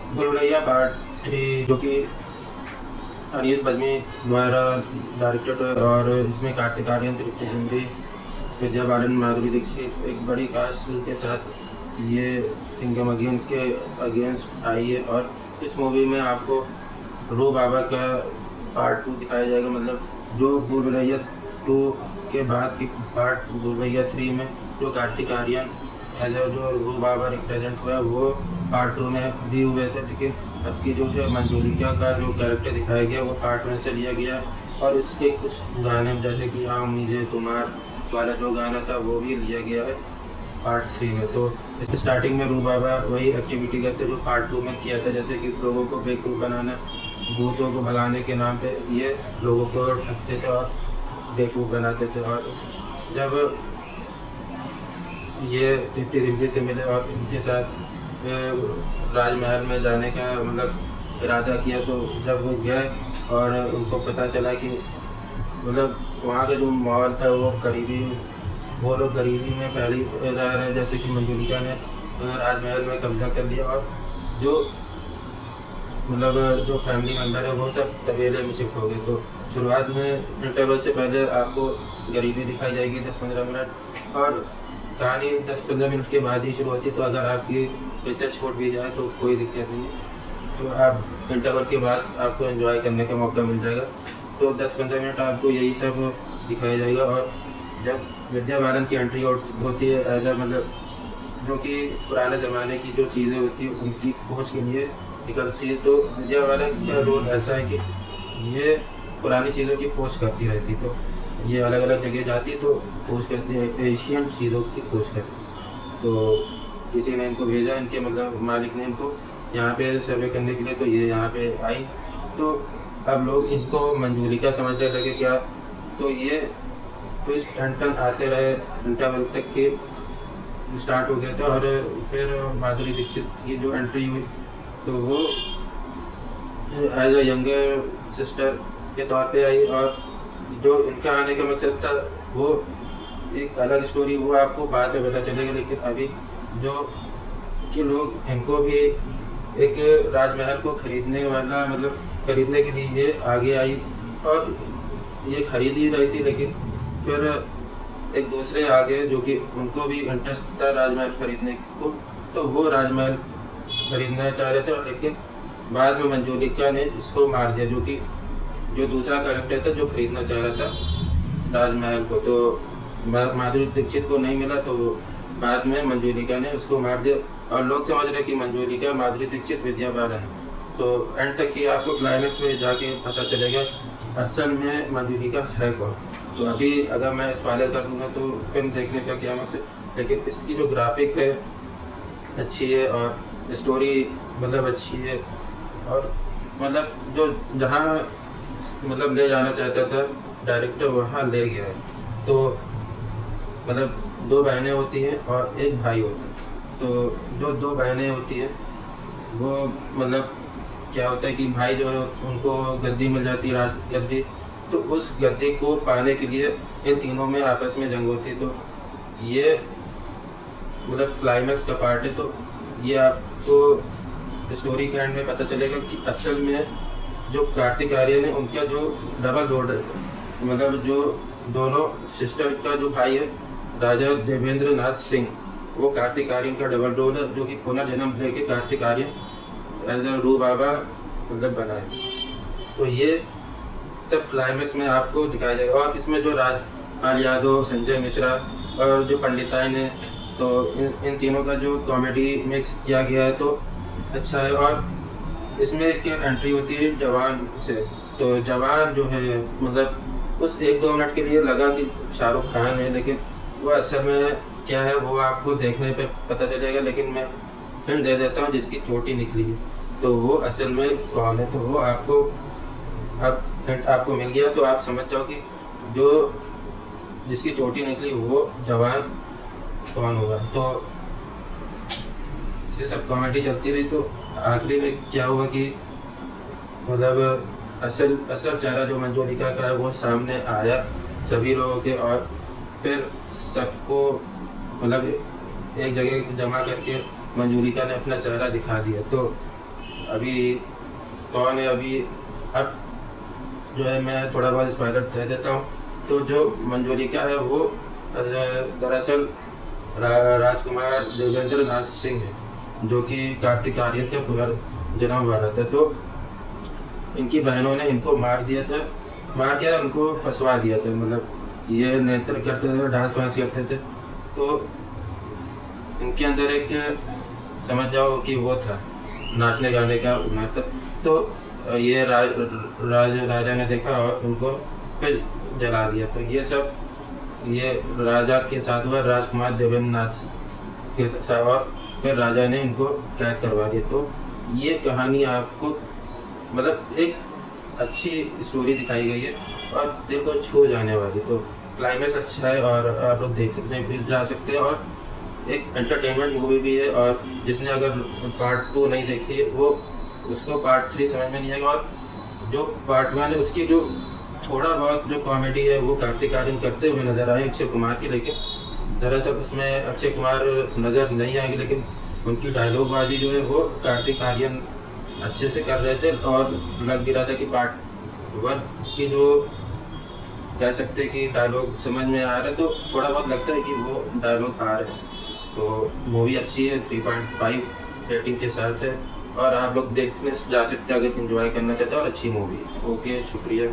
भूल भुलैया पार्ट 3 जो कि अनीस बज्मी द्वारा डायरेक्टेड है और इसमें कार्तिक आर्यन, तृप्ति डिमरी, विद्या बालन, माधुरी दीक्षित एक बड़ी कास्ट के साथ ये सिंघम अगेन के अगेंस्ट आई है। और इस मूवी में आपको रो बाबा का पार्ट 2 दिखाया जाएगा। मतलब जो भूल भुलैया 2 के बाद की पार्ट भूल भुलैया 3 में जो कार्तिक आर्यन एज जो रो बाबा रिप्रेजेंट हुआ वो पार्ट 2 में भी हुए थे, लेकिन अब की जो है मंजूलिका का जो कैरेक्टर दिखाया गया वो पार्ट 1 से लिया गया। और इसके कुछ गाने जैसे कि हाँ मुझे तुम्हार वाला जो गाना था वो भी लिया गया है पार्ट 3 में। तो स्टार्टिंग में रू बाबा वही एक्टिविटी करते जो पार्ट 2 में किया था, जैसे कि लोगों को बेवकूफ़ बनाना, भूतों को भगाने के नाम पे ये लोगों को ठगते थे और बेवकूफ़ बनाते थे। और जब ये तृप्ति डिमरी से मिले और इनके साथ राजमहल में जाने का मतलब इरादा किया, तो जब वो गए और उनको पता चला कि मतलब वहाँ का जो माहौल था वो गरीबी, वो लोग गरीबी में पहले रह रहे, जैसे कि मंजूलिका ने राजमहल में कब्जा कर लिया और जो मतलब जो फैमिली मेम्बर है वो सब तबेले में शिफ्ट हो गए। तो शुरुआत में इंटरवल से पहले आपको गरीबी दिखाई जाएगी 10-15 मिनट और कहानी 10-15 मिनट के बाद ही शुरू होती है। तो अगर आपकी पिक्चर छूट भी जाए तो कोई दिक्कत नहीं है, तो आप इंटरवल के बाद आपको एंजॉय करने का मौका मिल जाएगा। तो 10-15 मिनट आपको यही सब दिखाया जाएगा। और जब विद्या बालन की एंट्री होती है एज मतलब जो कि पुराने ज़माने की जो चीज़ें होती हैं उनकी खोज के लिए निकलती है, तो विद्या बालन का रोल ऐसा है कि ये पुरानी चीज़ों की खोज करती रहती, तो ये अलग अलग जगह जाती है तो खोज करती है, एशियन चीज़ों की खोज करती है। तो किसी ने इनको भेजा, इनके मतलब मालिक ने इनको यहाँ पे सर्वे करने के लिए, तो ये यहाँ पे आई। तो अब लोग इनको मंजूलिका समझने लगे क्या, तो ये ट्विस्ट एंड टर्न आते रहे, इंटरवल तक के स्टार्ट हो गया था। और फिर माधुरी दीक्षित की जो एंट्री हुई तो वो एज अ यंगर सिस्टर के तौर पे आई, और जो इनका आने का मकसद था वो एक अलग स्टोरी, वो आपको बाद में पता चलेगा। लेकिन अभी जो कि लोग इनको भी एक राजमहल को खरीदने वाला मतलब खरीदने के लिए ये आगे आई और ये खरीद ही रही थी, लेकिन फिर एक दूसरे आगे जो कि उनको भी इंटरेस्ट था राजमहल खरीदने को, तो वो राजमहल खरीदना चाह रहे थे। लेकिन बाद में मंजूलिका ने इसको मार दिया, जो कि जो दूसरा कैरेक्टर था जो खरीदना चाह रहा था राजमहल को, तो माधुरी दीक्षित को नहीं मिला, तो बाद में मंजूलिका ने उसको मार दिया। और लोग समझ रहे कि मंजूलिका माधुरी दीक्षित विद्या बालन है। तो एंड तक की आपको क्लाइमेक्स में जाके पता चलेगा असल में मंजूलिका है कौन। तो अभी अगर मैं स्पॉइलर कर दूंगा तो फिल्म देखने का क्या मकसद, लेकिन इसकी जो ग्राफिक है अच्छी है और स्टोरी मतलब अच्छी है, और मतलब जो जहाँ मतलब ले जाना चाहता था डायरेक्टर वहाँ ले गया है। तो मतलब 2 बहनें होती हैं और एक भाई होता है, तो जो 2 बहनें होती हैं वो मतलब क्या होता है कि भाई जो है उनको गद्दी मिल जाती है, राज गद्दी, तो उस गद्दी को पाने के लिए इन तीनों में आपस में जंग होती है। तो ये मतलब क्लाइमैक्स का पार्ट है, तो ये आपको स्टोरी के एंड में पता चलेगा कि असल में जो कार्तिक आर्यन है उनका जो डबल रोल है, मतलब जो दोनों सिस्टर का जो भाई है राजा देवेंद्र नाथ सिंह, वो कार्तिक आर्यन का डबल रोल है, जो कि पुनर्जन्म लेके कार्तिक आर्यन एज अ रू बाबा मतलब बना है। तो ये सब क्लाइमेक्स में आपको दिखाया जाएगा। और इसमें जो राजपाल यादव, संजय मिश्रा और जो पंडिताइन है, तो इन तीनों का जो कॉमेडी मिक्स किया गया है तो अच्छा है। और इसमें एक एंट्री होती है जवान से, तो जवान जो है मतलब उस 1-2 मिनट के लिए लगा कि शाहरुख खान है, लेकिन वो असल में क्या है वो आपको देखने पे पता चलेगा। लेकिन मैं हिंट दे देता हूँ, जिसकी चोटी निकली है तो वो असल में कौन है, तो वो आपको अब हिंट आपको मिल गया तो आप समझ जाओ कि जो जिसकी चोटी निकली वो जवान कौन होगा। तो ये सब कॉमेडी चलती रही, तो आखिरी में क्या हुआ कि मतलब असल चेहरा जो मंजूलिका का है वो सामने आया सभी लोगों के, और फिर सबको मतलब एक जगह जमा करके मंजूलिका ने अपना चेहरा दिखा दिया। तो अभी कौन है अभी, अब जो है मैं थोड़ा बहुत स्पॉइलर दे देता हूँ। तो जो मंजूलिका है वो दरअसल राजकुमार देवेंद्र नाथ सिंह है, जो कि कार्तिक आर्यन का पुनर्जन्म हुआ था। तो इनकी बहनों ने इनको मार दिया था, मार के उनको फंसवा दिया था। मतलब ये नृत्य करते थे, डांस वांस करते थे, तो इनके अंदर एक समझ जाओ कि वो था नाचने गाने का हुनर था। तो ये राजा ने देखा और उनको फिर जला दिया। तो ये सब ये राजा के साथ हुआ, राजकुमार देवेंद्र नाथ के साथ, और फिर राजा ने इनको कैद करवा दिया। तो ये कहानी आपको मतलब एक अच्छी स्टोरी दिखाई गई है और दिल को छू जाने वाली। तो क्लाइमेक्स अच्छा है और आप लोग देख सकते हैं, फिर जा सकते हैं, और एक एंटरटेनमेंट मूवी भी है। और जिसने अगर पार्ट 2 नहीं देखी है वो उसको पार्ट 3 समझ में नहीं आएगा। और जो पार्ट 1 है उसकी जो थोड़ा बहुत जो कॉमेडी है वो कार्तिक आर्यन करते हुए नजर आए अक्षय कुमार की, लेकिन दरअसल उसमें अक्षय कुमार नज़र नहीं आएंगे, लेकिन उनकी डायलॉग बाजी जो है वो कार्तिक आर्यन अच्छे से कर रहे थे। और लग भी रहा था कि पार्ट 1 की जो कह सकते हैं कि डायलॉग समझ में आ रहे, तो थोड़ा बहुत लगता है कि वो डायलॉग आ रहे हैं। तो मूवी अच्छी है, 3.5 रेटिंग के साथ है, और आप लोग देखने जा सकते हैं अगर एंजॉय करना चाहते हैं, और अच्छी मूवी। ओके, शुक्रिया।